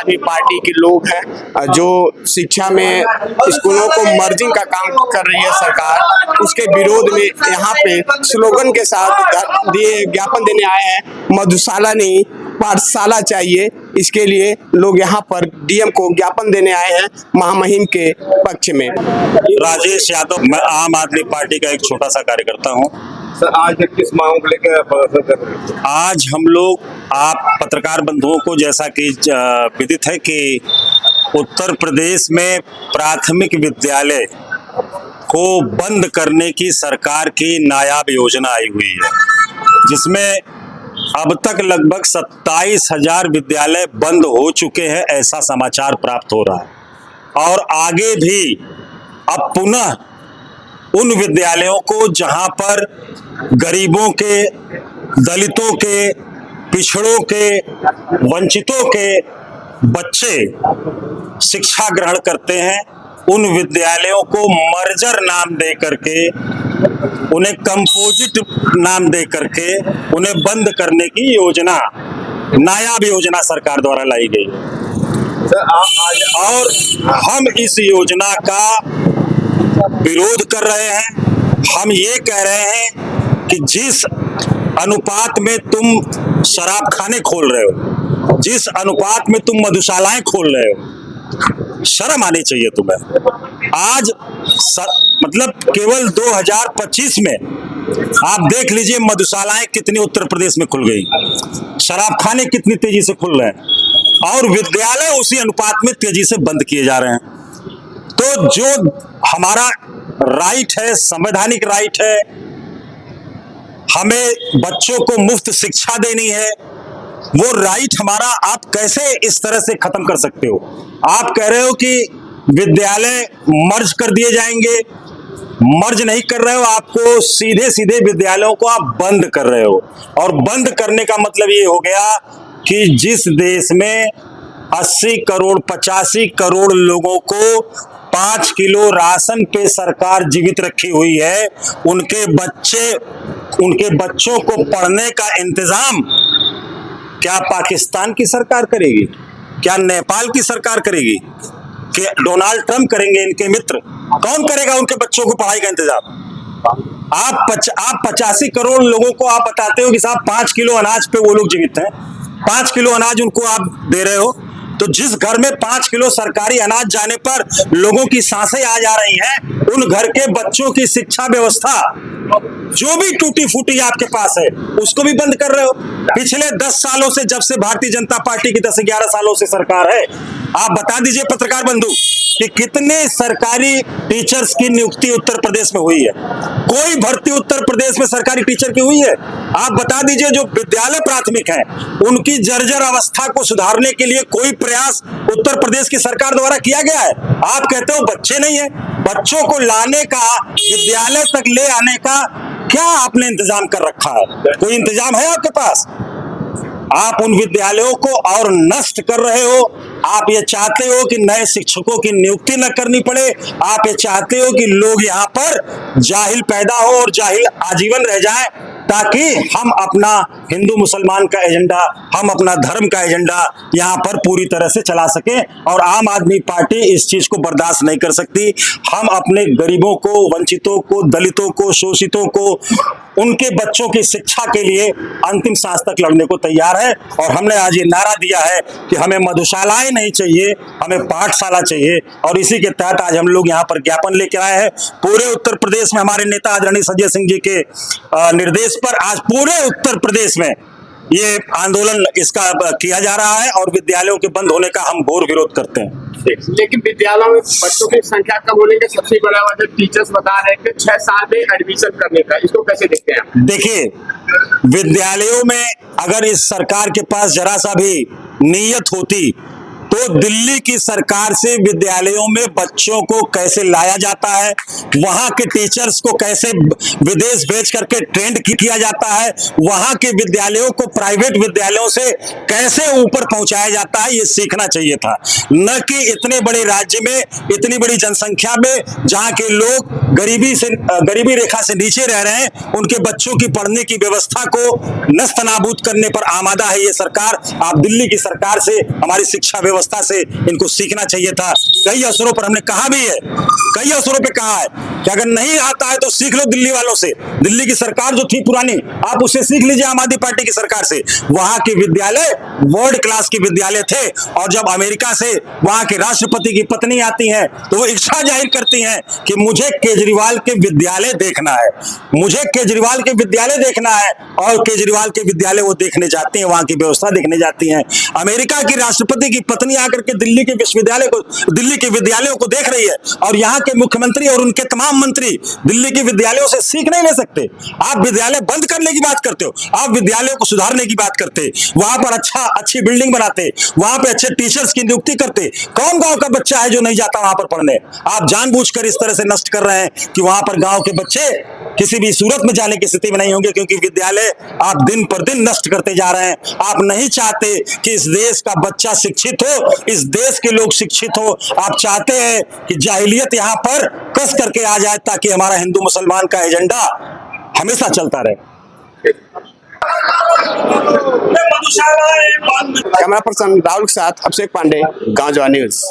आदमी पार्टी के लोग हैं जो शिक्षा में स्कूलों को मर्जिंग का काम कर रही है सरकार, उसके विरोध में यहाँ पे स्लोगन के साथ दिए ज्ञापन देने आए हैं। मधुशाला नहीं पाठशाला चाहिए, इसके लिए लोग यहाँ पर डीएम को ज्ञापन देने आए हैं महामहिम के पक्ष में। राजेश यादव, मैं आम आदमी पार्टी का एक छोटा सा कार्यकर्ता हूँ। सर, आज किस मांगों को लेकर प्रदर्शन कर रहे हैं? आज हम लोग आप पत्रकार बंधुओं को, जैसा कि विदित है कि उत्तर प्रदेश में प्राथमिक विद्यालय को बंद करने की सरकार की नायाब योजना आई हुई है, जिसमें अब तक लगभग 27,000 विद्यालय बंद हो चुके हैं, ऐसा समाचार प्राप्त हो रहा है। और आगे भी अब पुनः उन विद्यालयों को जहां पर गरीबों के, दलितों के, पिछड़ों के, वंचितों के बच्चे शिक्षा ग्रहण करते हैं, उन विद्यालयों को मर्जर नाम दे करके, उन्हें कंपोजिट नाम दे करके उन्हें बंद करने की योजना, नायाब योजना सरकार द्वारा लाई गई। सर, आज और हम इस योजना का विरोध कर रहे हैं। हम ये कह रहे हैं कि जिस अनुपात में तुम शराब खाने खोल रहे हो, जिस अनुपात में तुम मधुशालाएं खोल रहे हो, शर्म आनी चाहिए तुम्हें। आज मतलब केवल 2025 में आप देख लीजिए मधुशालाएं कितनी उत्तर प्रदेश में खुल गई, शराब खाने कितनी तेजी से खुल रहे हैं, और विद्यालय उसी अनुपात में तेजी से बंद किए जा रहे हैं। तो जो हमारा राइट है, संवैधानिक राइट है, हमें बच्चों को मुफ्त शिक्षा देनी है, वो राइट हमारा आप कैसे इस तरह से खत्म कर सकते हो? आप कह रहे हो कि विद्यालय मर्ज कर दिए जाएंगे, मर्ज नहीं कर रहे हो, आपको सीधे सीधे विद्यालयों को आप बंद कर रहे हो। और बंद करने का मतलब ये हो गया कि जिस देश में 80 करोड़ 85 करोड़ लोगों को 5 किलो राशन पे सरकार जीवित रखी हुई है, उनके बच्चों को पढ़ने का इंतजाम क्या पाकिस्तान की सरकार करेगी? क्या नेपाल की सरकार करेगी? क्या डोनाल्ड ट्रंप करेंगे? इनके मित्र कौन करेगा उनके बच्चों को पढ़ाई का इंतजाम? आप 85 करोड़ लोगों को आप बताते हो कि साहब 5 किलो अनाज पे वो लोग जीवित हैं, 5 किलो अनाज उनको आप दे रहे हो। तो जिस घर में 5 किलो सरकारी अनाज जाने पर लोगों की सांसें आ जा रही हैं, उन घर के बच्चों की शिक्षा व्यवस्था जो भी टूटी फूटी आपके पास है, उसको भी बंद कर रहे हो। पिछले 10 सालों से, जब से भारतीय जनता पार्टी की 10-11 सालों से सरकार है, आप बता दीजिए पत्रकार बंधु कि कितने सरकारी टीचर्स की नियुक्ति उत्तर प्रदेश में हुई है? कोई भर्ती उत्तर प्रदेश में सरकारी टीचर की हुई है? आप बता दीजिए जो विद्यालय प्राथमिक है, उनकी जर्जर अवस्था को सुधारने के लिए कोई प्रयास उत्तर प्रदेश की सरकार द्वारा किया गया है? आप कहते हो बच्चे नहीं है, बच्चों को लाने का, विद्यालय तक ले आने का क्या आपने इंतजाम कर रखा है? कोई इंतजाम है आपके पास? आप उन विद्यालयों को और नष्ट कर रहे हो। आप ये चाहते हो कि नए शिक्षकों की नियुक्ति न करनी पड़े, आप ये चाहते हो कि लोग यहाँ पर जाहिल पैदा हो और जाहिल आजीवन रह जाएं, ताकि हम अपना हिंदू मुसलमान का एजेंडा, हम अपना धर्म का एजेंडा यहाँ पर पूरी तरह से चला सकें। और आम आदमी पार्टी इस चीज को बर्दाश्त नहीं कर सकती। हम अपने गरीबों को, वंचितों को, दलितों को, शोषितों को, उनके बच्चों की शिक्षा के लिए अंतिम सांस तक लड़ने को तैयार है। और हमने आज ये नारा दिया है कि हमें मधुशालाएं नहीं चाहिए, हमें पाठशाला चाहिए। और इसी के तहत आज हम लोग यहाँ पर ज्ञापन लेकर आए हैं। पूरे उत्तर प्रदेश में हमारे नेता आदरणीय संजय सिंह जी के निर्देश पर आज पूरे उत्तर प्रदेश में ये आंदोलन इसका किया जा रहा है, और विद्यालयों के बंद होने का हम घोर विरोध करते हैं। लेकिन विद्यालयों में बच्चों की संख्या कम होने का सबसे बड़ा वजह टीचर्स बता रहे हैं कि 6 साल में एडमिशन करने का, इसको कैसे देखते हैं आप? देखिए, विद्यालयों में अगर इस सरकार के पास जरा सा भी नीयत होती तो दिल्ली की सरकार से विद्यालयों में बच्चों को कैसे लाया जाता है, वहां के टीचर्स को कैसे विदेश भेज करके ट्रेंड किया जाता है, वहां के विद्यालयों को प्राइवेट विद्यालयों से कैसे ऊपर पहुंचाया जाता है, ये सीखना चाहिए था। न कि इतने बड़े राज्य में, इतनी बड़ी जनसंख्या में, जहां के लोग गरीबी रेखा से नीचे रह रहे हैं, उनके बच्चों की पढ़ने की व्यवस्था को नस्त नाबूद करने पर आमादा है ये सरकार। आप दिल्ली की सरकार से, हमारी शिक्षा व्यवस्था से इनको सीखना चाहिए था। कई अवसरों पर हमने कहा भी है, कई अवसरों पे कहा है कि अगर नहीं आता है तो सीख लो दिल्ली वालों से। दिल्ली की सरकार जो थी पुरानी, आप उससे सीख लीजिए, आम आदमी पार्टी की सरकार से। वहां के विद्यालय वर्ल्ड क्लास के विद्यालय थे, और जब अमेरिका से वहां के राष्ट्रपति की पत्नी आती है तो वो इच्छा जाहिर करती हैं कि मुझे केजरीवाल के विद्यालय देखना है, मुझे केजरीवाल के विद्यालय देखना है, और केजरीवाल के विद्यालय वो देखने जाती हैं, वहां की व्यवस्था देखने जाती हैं। अमेरिका की राष्ट्रपति की पत्नी आकर के दिल्ली के दिल्ली के विद्यालयों को देख रही है, और यहाँ के मुख्यमंत्री और उनके तमाम मंत्री दिल्ली के विद्यालयों से सीख नहीं ले सकते। आप विद्यालय बंद करने की बात करते हो, आप विद्यालयों को सुधारने की बात करते, वहां पर अच्छी बिल्डिंग बनाते, वहां पे अच्छे टीचर्स की नियुक्ति करते। कौन गांव का बच्चा है जो नहीं जाता वहां पर पढ़ने? आप जानबूझकर इस तरह से नष्ट कर रहे हैं कि वहां पर गांव के बच्चे किसी भी सूरत में जाने की स्थिति में नहीं होंगे, क्योंकि विद्यालय आप दिन पर दिन नष्ट करते जा रहे हैं। आप नहीं चाहते कि इस देश का बच्चा शिक्षित हो, इस देश के लोग शिक्षित हो। आप चाहते हैं कि जाहिलियत यहाँ पर कस करके आ जाए, ताकि हमारा हिंदू मुसलमान का एजेंडा हमेशा चलता रहे। कैमरा पर्सन राहुल के साथ अभिषेक पांडे, गांव जवान न्यूज।